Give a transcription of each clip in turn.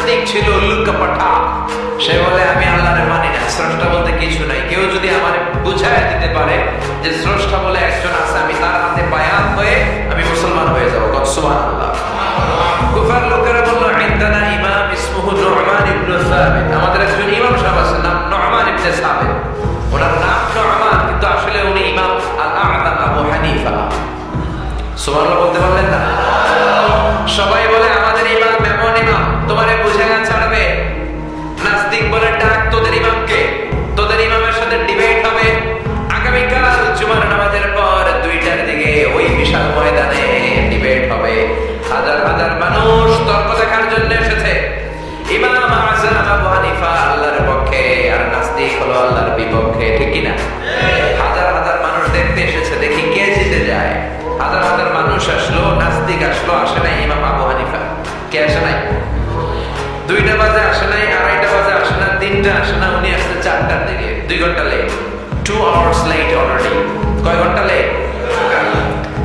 নাস্তিক ছিল, উল্লুকা পাঠা। সে বলে আমি আল্লাহরে মানি না, স্রষ্টা বলতে কিছু নাই। কেউ যদি আমার বুঝায় দিতে পারে যে স্রষ্টা বলে একজন আছে, আমি তার হাতে বায়াত হয়ে আমি মুসলমান হয়ে যাবো। সুবহানাল্লাহ। কুফার লোকেরা বলল, ইনদানা ইমাম ইসমুহু নু'মান ইবনে সাবিত। আমাদের একজন ইমাম সাহেব আছে, নাম নু'মান ইবনে সাবিত। ওনার নাম নু'মান, কিন্তু আসলে উনি ইমাম আল-আ'যাম আবু হানিফা। সুবহানাল্লাহ বলতে পারলেন না? সবাই বলে আমাদের ইমাম এমন ইমাম, তোমারে বুঝায়া ছাড়বে। নাস্তিক বলে, ডাক তোদের ইমামকে, তোদের ইমামের সাথে ডিবেট হবে আগামীকাল জুমার নামাজের পর 2টার দিকে ওই বিশাল ময়দানে ডিবেট হবে। হাজার হাজার মানুষ তর্ক দেখার জন্য এসেছে। ইমাম আযম আবু হানিফা আল্লাহর পক্ষে, আর নাস্তিক হলো আল্লাহর বিপক্ষে, ঠিক কি না? হাজার হাজার মানুষ দেখতে এসেছে, দেখি কে জিতে যায়। হাজার হাজার মানুষ আসলো, নাস্তিক আসলো, আসে নাই ইমাম আবু হানিফা। কে আসে নাই? 2টা বাজে আসে নাই, 2:30 বাজে আসে না, 3টা আসে না, উনি আসছে 4টার দিকে। 2 ঘন্টা লেট, 2 hours late already। কয় ঘন্টা লেট?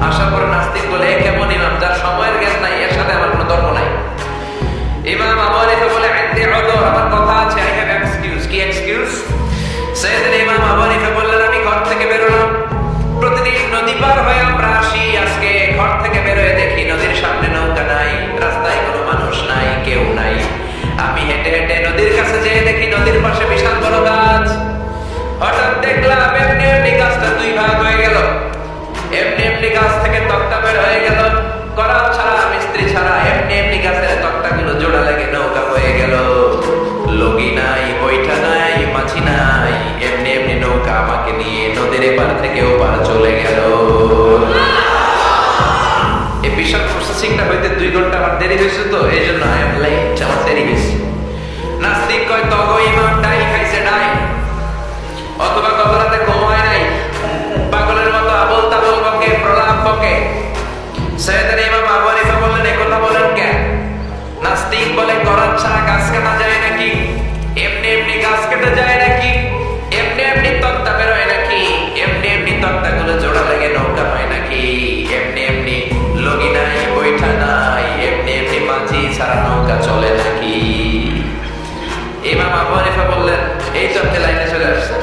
আসার পরে নাস্তিক বলে, এ কেমন ইমাম, যার সময়ের জ্ঞান নাই, এর সাথে আমার কোনো তর্ক নাই। ইমাম আবু হানিফা বলে, আইনদি উযর, আমার কথা আছে, আই হ্যাভ এক্সকিউজ। কি এক্সকিউজ? সাইয়েদনা ইমাম আবু হানিফা বললেন, আমি ঘর থেকে বেরোলাম, প্রতিদিন নদী পার হয়ে আমরা আসি। আজকে ঘর থেকে বের হয়ে দেখি নদীর সামনে নৌকা নাই, রাস্তায় কোনো মানুষ নাই, কেউ নাই। আমি হেঁটে হেঁটে নদীর কাছে যেয়ে দেখি নদীর পাশে বিশাল বড় গাছ। হঠাৎ দেখলাম এমনি এমনি গাছটা 2 ভাগ হয়ে গেল। এমনি এমনি গাছ থেকে তক্তা বের হয়ে গেল, করাত ছাড়া, মিস্ত্রি ছাড়া। এমনি এমনি গাছের তক্তাগুলো জোড়া লেগে নৌকা হয়ে গেল। লগি নাই, বৈঠা নাই, মাঝি নাই, এমনি এমনি নৌকা আমাকে নিয়ে নদীর এপার থেকে ওপার চলে গেল। এই বিশাল প্রসেসিংটা হইতে 2 ঘন্টা আমার দেরি হয়েছে, তো এই জন্য আই এম লেট, আমার দেরি হয়েছে। নাস্তিক কয়, তগো ইমাম ডাই খাইছে, ডাই, অথবা গত রাতে ঘুম হয় নাই, পাগলের মতো আবল তাবল বকে, প্রলাপ বকে। সাইয়েদনা ইমাম আবু হানিফা বললেন, এই কথা বলেন কেন? নাস্তিক বলে, করাত ছাড়া গাছ কাটা যায় নাকি? এমনি এমনি গাছ কেটে যায় নাকি? এমনি এমনি তক্তা বের হয় নাকি? এমনি এমনি তক্তাগুলো জোড়া লেগে নৌকা হয় নাকি? এমনি এমনি লগি নাই, বৈঠা নাই, এমনি এমনি মাঝি ছাড়া নৌকা চলে নাকি? ইমাম আবু হানিফা বললেন, এই তো আপনি লাইনে চলে আসছেন।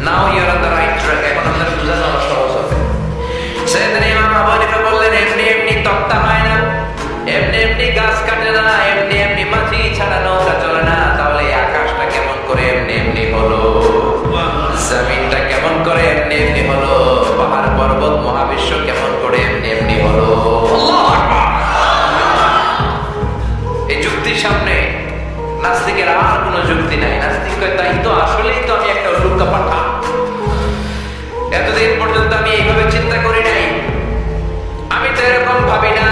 Now you are on the right track, এখন আপনার বোঝানো আমার সহজ হবে। সাইয়েদনা ইমাম আবু হানিফা বললেন, এমনি এমনি তক্তা হয় না, এমনি এমনি গাছ কাটে না, এমনি এমনি মাঝি ছাড়া নৌকা চলে না। তাহলে আকাশটা কেমন করে এমনি এমনি হলো? জমিনটা কেমন করে এমনি এমনি হলো? পাহাড় পর্বত মহাবিশ্ব কেমন করে এমনি এমনি হলো? আল্লাহু আকবার। এই যুক্তির সামনে নাস্তিকের আর কোনো যুক্তি নাই। নাস্তিক কয়, তাই তো, আসলেই তো আমি একটা উল্লুকা পাঠা। এতদিন পর্যন্ত আমি এইভাবে চিন্তা করি নাই, আমি তো এরকম ভাবি না